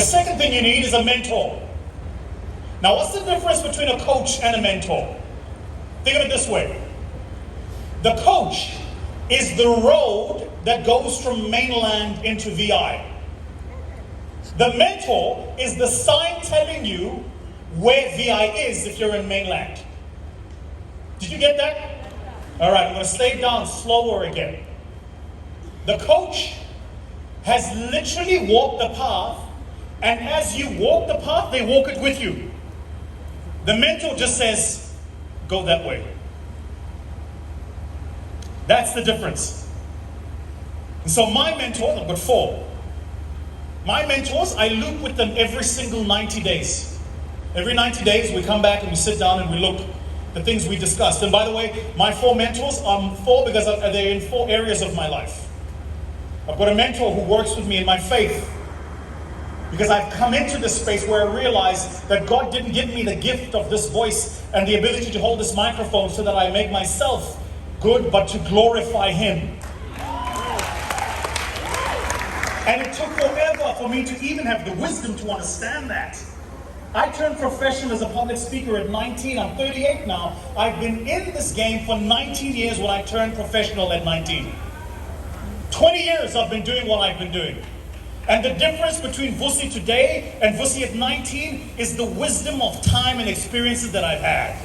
The second thing you need is a mentor. Now, what's the difference between a coach and a mentor? Think of it this way. The coach is the road that goes from mainland into VI. The mentor is the sign telling you where VI is if you're in mainland. Did you get that? All right, I'm going to slow down slower again. The coach has literally walked the path, and as you walk the path, they walk it with you. The mentor just says, go that way. That's the difference. And so my mentors, I've got 4. My mentors, I loop with them every single 90 days. Every 90 days we come back and we sit down and we look at the things we discussed. And by the way, my 4 mentors are 4 because they're in 4 areas of my life. I've got a mentor who works with me in my faith, because I've come into this space where I realized that God didn't give me the gift of this voice and the ability to hold this microphone so that I make myself good, but to glorify Him. And it took forever for me to even have the wisdom to understand that. I turned professional as a public speaker at 19. I'm 38 now. I've been in this game for 19 years when I turned professional at 19. 20 years I've been doing what I've been doing. And the difference between Vusi today and Vusi at 19 is the wisdom of time and experiences that I've had.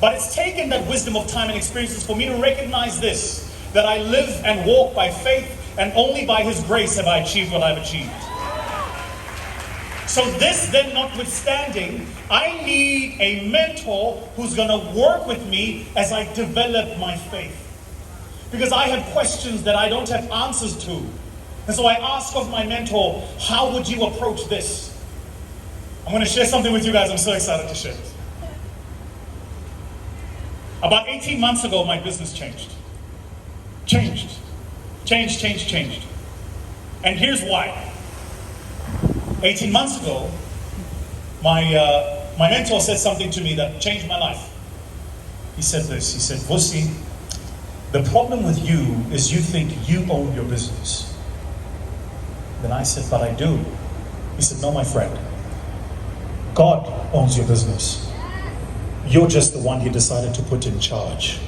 But it's taken that wisdom of time and experiences for me to recognize this, that I live and walk by faith, and only by His grace have I achieved what I've achieved. So this then notwithstanding, I need a mentor who's going to work with me as I develop my faith. Because I have questions that I don't have answers to. And so I ask of my mentor, how would you approach this? I'm going to share something with you guys. I'm so excited to share this. About 18 months ago, my business changed. Changed. And here's why. 18 months ago, my mentor said something to me that changed my life. He said this. He said, Vusi, the problem with you is you think you own your business. Then I said, but I do. He said, no, my friend. God owns your business. You're just the one He decided to put in charge.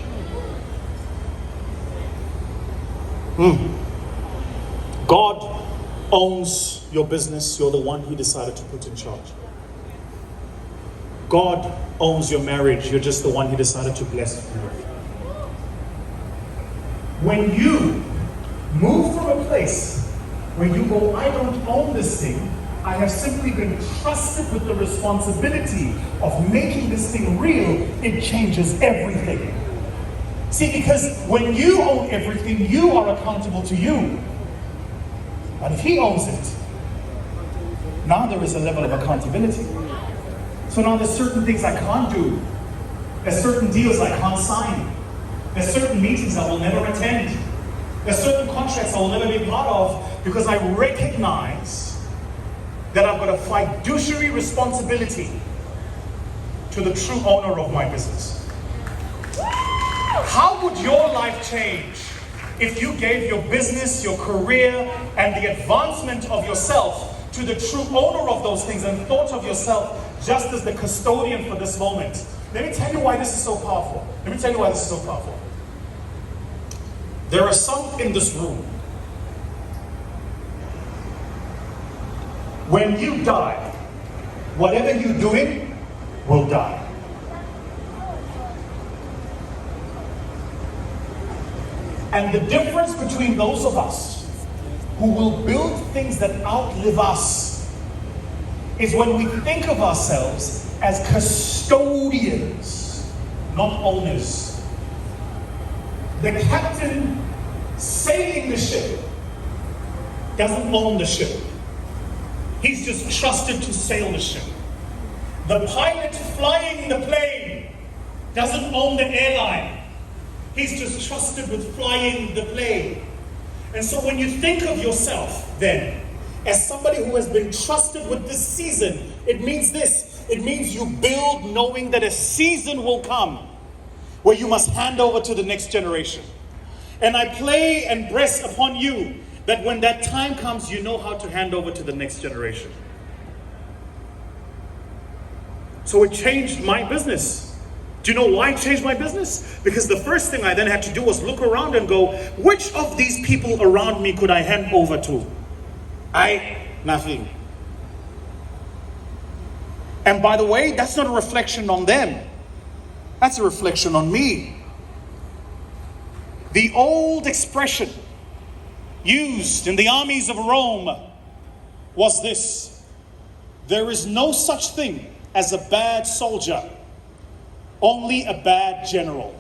God owns your business. You're the one He decided to put in charge. God owns your marriage. You're just the one He decided to bless you with. When you move from a place where you go, I don't own this thing, I have simply been trusted with the responsibility of making this thing real, it changes everything. See, because when you own everything, you are accountable to you. But if He owns it, now there is a level of accountability. So now there's certain things I can't do. There's certain deals I can't sign. There's certain meetings I will never attend. There's certain contracts I will never be part of, because I recognize that I've got a fiduciary responsibility to the true owner of my business. How would your life change if you gave your business, your career, and the advancement of yourself to the true owner of those things and thought of yourself just as the custodian for this moment? Let me tell you why this is so powerful. There are some in this room. When you die, whatever you're doing will die. And the difference between those of us who will build things that outlive us is when we think of ourselves as custodians, not owners. The captain sailing the ship doesn't own the ship. He's just trusted to sail the ship. The pilot flying the plane doesn't own the airline. He's just trusted with flying the plane. And so when you think of yourself then as somebody who has been trusted with this season, it means this. It means you build knowing that a season will come where you must hand over to the next generation. And I play and press upon you that when that time comes, you know how to hand over to the next generation. So it changed my business. Do you know why it changed my business? Because the first thing I then had to do was look around and go, which of these people around me could I hand over to? Nothing. And by the way, that's not a reflection on them. That's a reflection on me. The old expression used in the armies of Rome was this: there is no such thing as a bad soldier, only a bad general.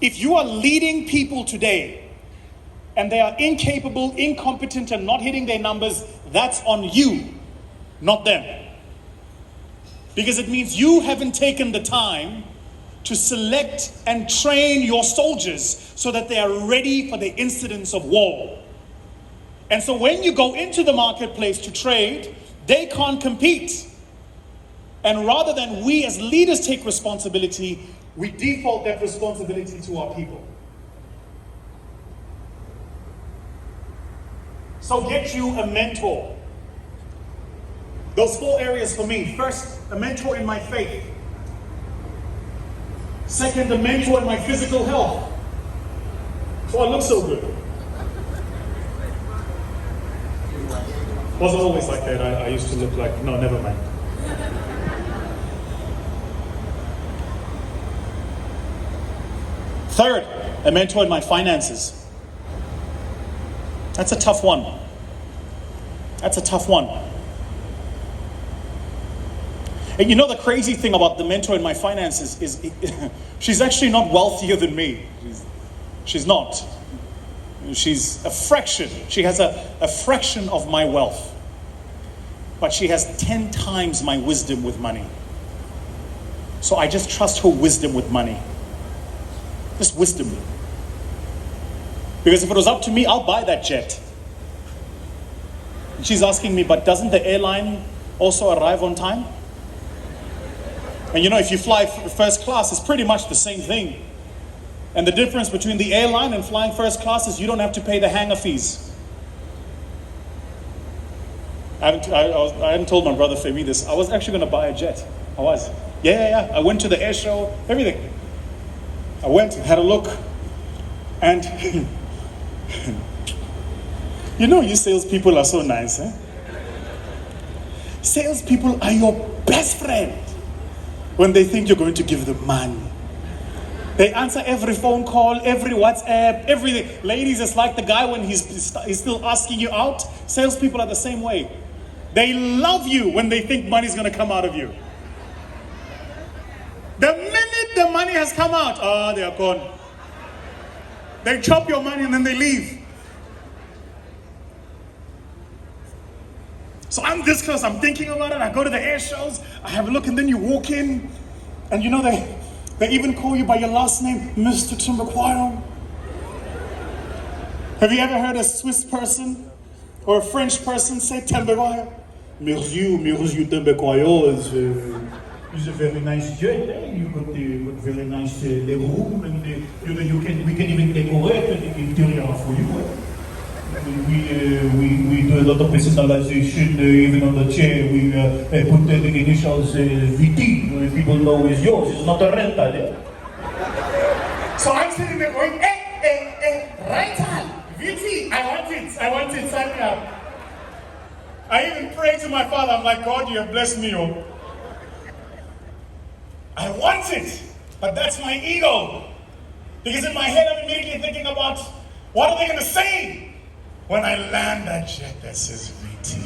If you are leading people today and they are incapable, incompetent, and not hitting their numbers, that's on you, not them. Because it means you haven't taken the time to select and train your soldiers so that they are ready for the incidents of war. And so when you go into the marketplace to trade, they can't compete. And rather than we as leaders take responsibility, we default that responsibility to our people. So get you a mentor. Those 4 areas for me. First, a mentor in my faith. Second, a mentor in my physical health. So I look so good. Wasn't always like that. I used to look like, no, never mind. Third, a mentor in my finances. That's a tough one. That's a tough one. And you know the crazy thing about the mentor in my finances is she's actually not wealthier than me. She's not. She's a fraction. She has a fraction of my wealth. But she has 10 times my wisdom with money. So I just trust her wisdom with money. Just wisdom. Because if it was up to me, I'll buy that jet. She's asking me, but doesn't the airline also arrive on time? And you know, if you fly first class, it's pretty much the same thing. And the difference between the airline and flying first class is you don't have to pay the hangar fees. I hadn't told my brother Femi this. I was actually going to buy a jet. I was. Yeah. I went to the air show, everything. I went and had a look. And you know, you salespeople are so nice, eh? Salespeople are your best friend when they think you're going to give them money. They answer every phone call, every WhatsApp, everything. Ladies, it's like the guy when he's still asking you out. Salespeople are the same way. They love you when they think money's going to come out of you. The minute the money has come out, they are gone. They chop your money and then they leave. So I'm this close, I'm thinking about it. I go to the air shows, I have a look, and then you walk in, and you know they even call you by your last name, Mr. Thembekwayo. Have you ever heard a Swiss person or a French person say Thembekwayo? Merci Thembekwayo is a very nice jet. Eh? You got very nice room, and we can even decorate the interior for you. Eh? We do a lot of personalization, even on the chair. We put the initials VT. People know it's yours. It's not a rental. Yeah? So I'm sitting there going, rental, VT. I want it. Sign me up. I even prayed to my father. I'm like, God, you have blessed me. Oh. I want it, but that's my ego. Because in my head, I'm immediately thinking about what are they going to say when I land that jet that says VT?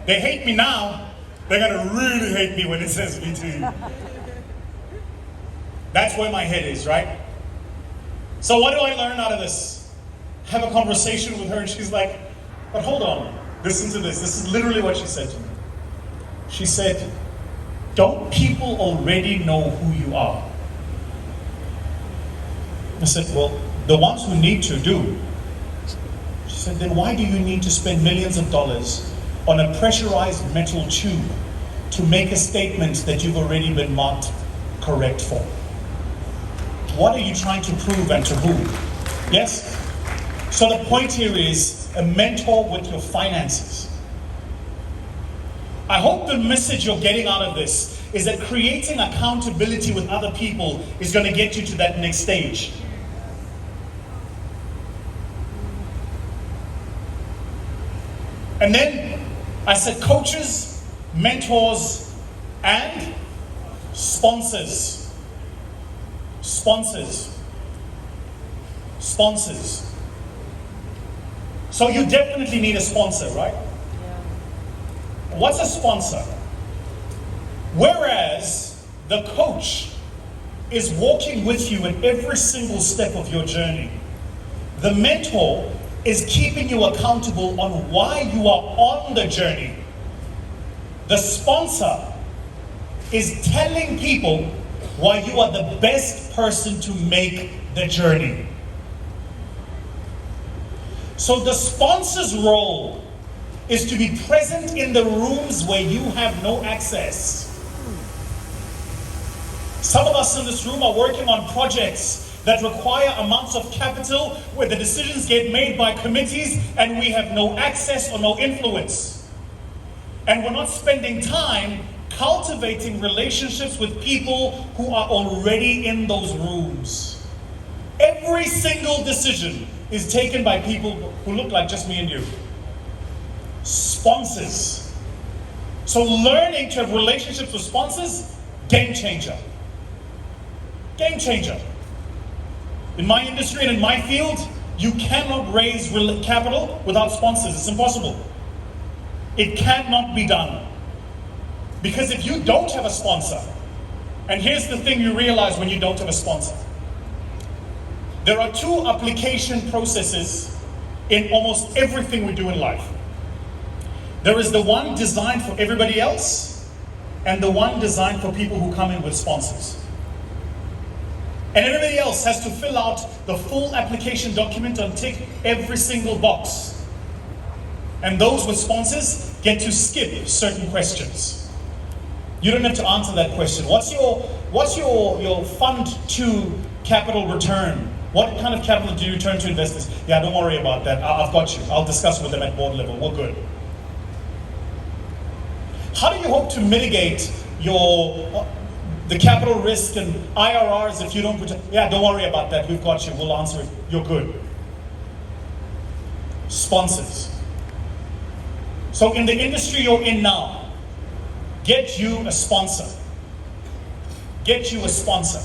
They hate me now. They're going to really hate me when it says VT. That's where my head is, right? So what do I learn out of this? Have a conversation with her, and she's like, but hold on, listen to this. This is literally what she said to me. She said, don't people already know who you are? I said, well, the ones who need to do. She said, then why do you need to spend millions of dollars on a pressurized metal tube to make a statement that you've already been marked correct for? What are you trying to prove and to who? Yes? So the point here is a mentor with your finances. I hope the message you're getting out of this is that creating accountability with other people is going to get you to that next stage. And then I said coaches, mentors, and sponsors. Sponsors. Sponsors. So you definitely need a sponsor, right? Yeah. What's a sponsor? Whereas the coach is walking with you in every single step of your journey, the mentor is keeping you accountable on why you are on the journey. The sponsor is telling people why you are the best person to make the journey. So the sponsor's role is to be present in the rooms where you have no access. Some of us in this room are working on projects that require amounts of capital where the decisions get made by committees and we have no access or no influence. And we're not spending time cultivating relationships with people who are already in those rooms. Every single decision is taken by people who look like just me and you. Sponsors. So learning to have relationships with sponsors, game changer. Game changer. In my industry and in my field, you cannot raise capital without sponsors. It's impossible. It cannot be done. Because if you don't have a sponsor, and here's the thing you realize when you don't have a sponsor. There are two application processes in almost everything we do in life. There is the one designed for everybody else, and the one designed for people who come in with sponsors. And everybody else has to fill out the full application document and tick every single box. And those with sponsors get to skip certain questions. You don't have to answer that question. What's your fund to capital return? What kind of capital do you return to investors? Yeah, don't worry about that. I've got you. I'll discuss with them at board level. We're good. How do you hope to mitigate the capital risk and IRRs if you don't protect? Yeah, don't worry about that. We've got you. We'll answer it. You're good. Sponsors. So in the industry you're in now, get you a sponsor. Get you a sponsor.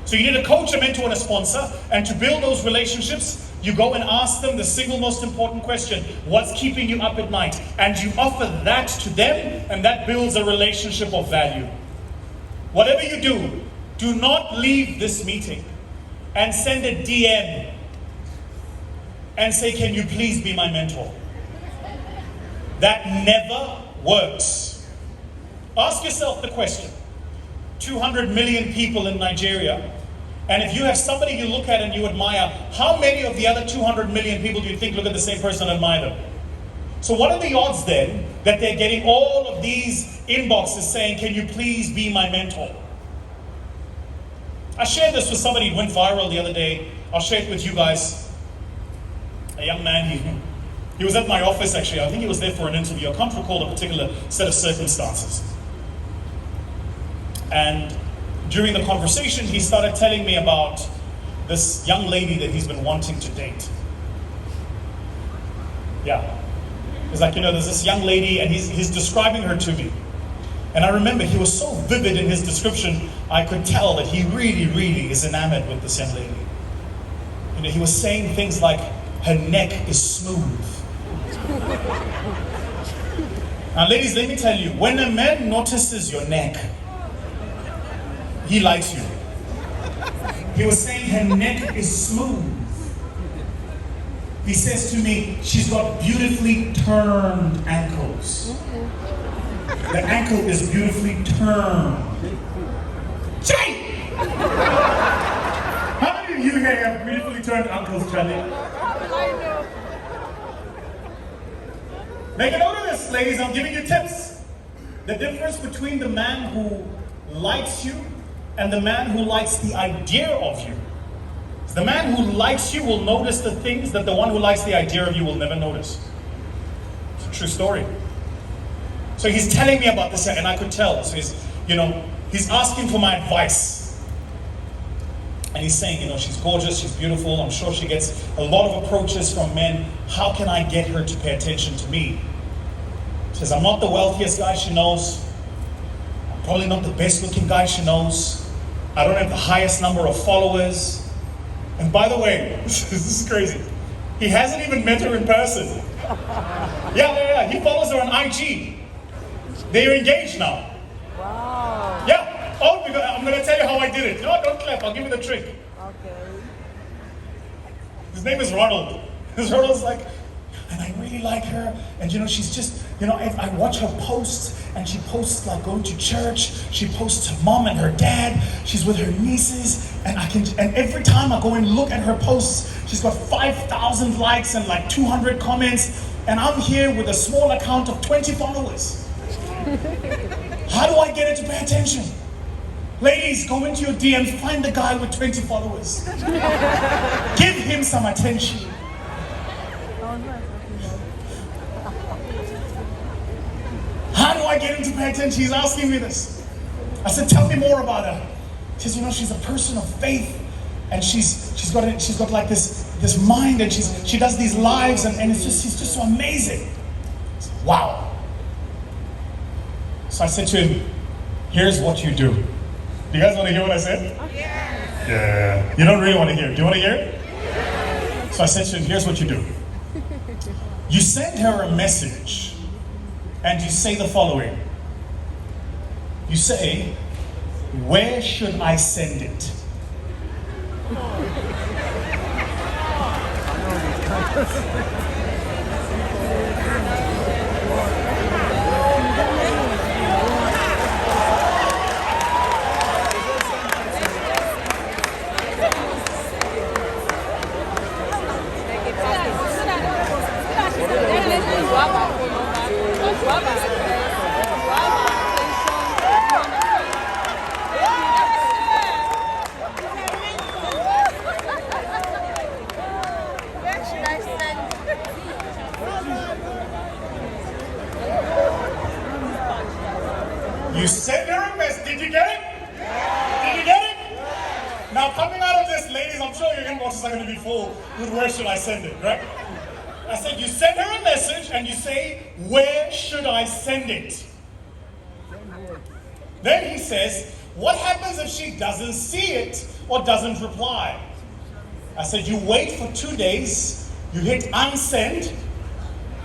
So you need a coach, a mentor, and a sponsor. And to build those relationships, you go and ask them the single most important question: what's keeping you up at night? And you offer that to them, and that builds a relationship of value. Whatever you do, do not leave this meeting and send a DM and say, can you please be my mentor? That never works. Ask yourself the question. 200 million people in Nigeria, and if you have somebody you look at and you admire, how many of the other 200 million people do you think look at the same person and admire them? So what are the odds then that they're getting all of these inboxes saying, can you please be my mentor? I shared this with somebody who went viral the other day. I'll share it with you guys. A young man, he was at my office actually. I think he was there for an interview. I can't recall a particular set of circumstances. And during the conversation, he started telling me about this young lady that he's been wanting to date. Yeah. He's like, there's this young lady, and he's describing her to me. And I remember he was so vivid in his description, I could tell that he really, really is enamored with this young lady. He was saying things like, her neck is smooth. Now ladies, let me tell you, when a man notices your neck, he likes you. He was saying her neck is smooth. He says to me, she's got beautifully turned ankles. The ankle is beautifully turned. Jay! How many of you here have beautifully turned ankles, Charlie? I know. Make a note of this, ladies. I'm giving you tips. The difference between the man who likes you and the man who likes the idea of you. The man who likes you will notice the things that the one who likes the idea of you will never notice. It's a true story. So he's telling me about this, and I could tell. So he's asking for my advice. And he's saying, she's gorgeous, she's beautiful, I'm sure she gets a lot of approaches from men. How can I get her to pay attention to me? He says, I'm not the wealthiest guy she knows. I'm probably not the best looking guy she knows. I don't have the highest number of followers. And by the way, this is crazy. He hasn't even met her in person. Yeah. He follows her on IG. They're engaged now. Wow. Yeah. Oh, I'm going to tell you how I did it. No, don't clap. I'll give you the trick. Okay. His name is Ronald. Ronald's like, and I really like her. And she's just, I watch her posts, and she posts like going to church. She posts her mom and her dad. She's with her nieces. And every time I go and look at her posts, she's got 5,000 likes and like 200 comments. And I'm here with a small account of 20 followers. How do I get her to pay attention? Ladies, go into your DMs, find the guy with 20 followers. Give him some attention. How do I get him to pay attention? He's asking me this. I said, tell me more about her. He says, she's a person of faith, and she's got like this mind, and she does these lives, and she's just so amazing. Said, wow. So I said to him, here's what you do. Do you guys want to hear what I said? Yes. Yeah. You don't really want to hear it. Do you want to hear it? Yes. So I said to him, here's what you do. You send her a message, and you say the following. You say, where should I send it? You send her a message. Did you get it? Yeah. Did you get it? Yeah. Now, coming out of this, ladies, I'm sure your inboxes are going to be full with where should I send it, right? I said, you send her a message and you say, where should I send it? Then he says, what happens if she doesn't see it or doesn't reply? I said, you wait for 2 days, you hit unsend,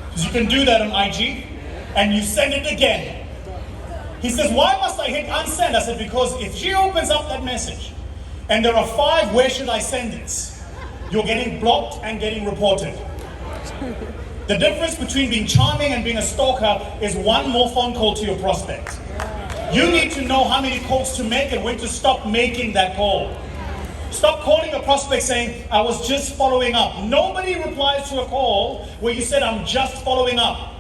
because you can do that on IG, and you send it again. He says, why must I hit unsend? I said, because if she opens up that message and there are 5 where should I send it, you're getting blocked and getting reported. The difference between being charming and being a stalker is 1 more phone call to your prospect. You need to know how many calls to make and when to stop making that call. Stop calling a prospect saying, I was just following up. Nobody replies to a call where you said, I'm just following up.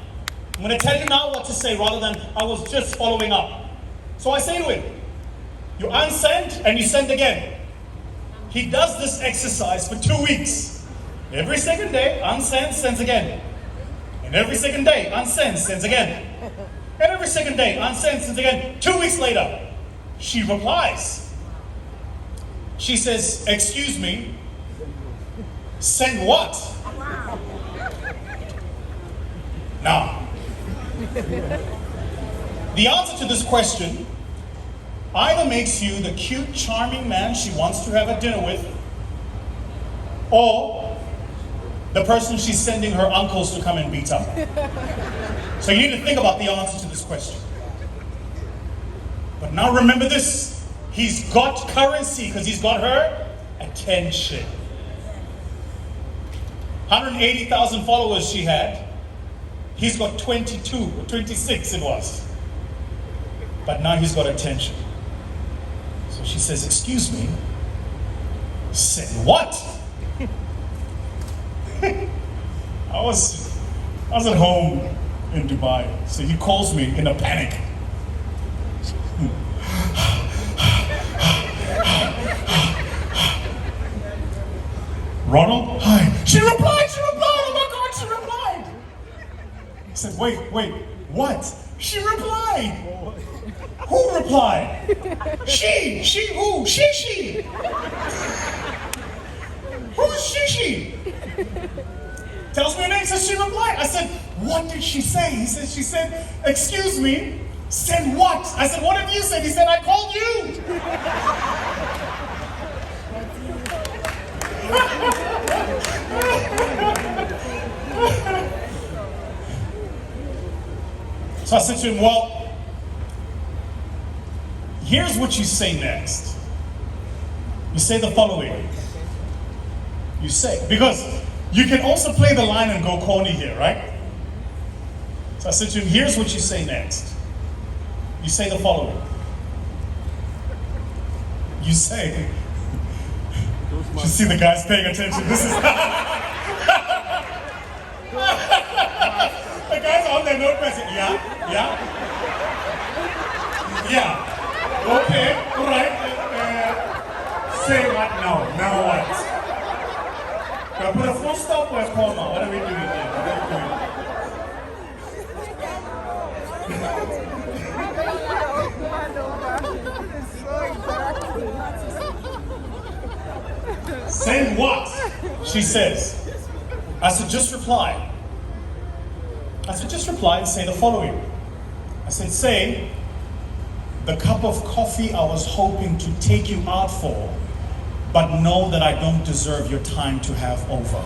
I'm going to tell you now what to say rather than I was just following up. So I say to him, you unsend and you send again. He does this exercise for 2 weeks. Every second day, unsend, sends again. And every second day, unsend, sends again. And every second day, unsend, sends again. 2 weeks later, she replies. She says, excuse me, send what? Now, the answer to this question either makes you the cute, charming man she wants to have a dinner with, or the person she's sending her uncles to come and beat up. So you need to think about the answer to this question. But now remember this, he's got currency because he's got her attention. 180,000 followers she had. He's got 22 or 26 it was. But now he's got attention. So she says, excuse me, send what? I was at home in Dubai, so he calls me in a panic. Ronald, hi. She replied, oh my God, she replied. He said, wait, what? She replied. Who replied? She, who? She. Who's she? Tells me her name, says she replied. I said, what did she say? She said, excuse me, send what? I said, what have you said? He said, I called you. So I said to him, well, here's what you say next. You say the following. You say, because you can also play the line and go corny here, right? So I said to him, here's what you say next. You say the following. You say, you see the guys paying attention. This is, the guys are on their notepads. Yeah. Okay, all right. Say what now? Now what? Do I put a full stop or a comma? What are we doing here? Say what? She says. I said, just reply. I said, just reply and say the following. I said, say, the cup of coffee I was hoping to take you out for, but know that I don't deserve your time to have over.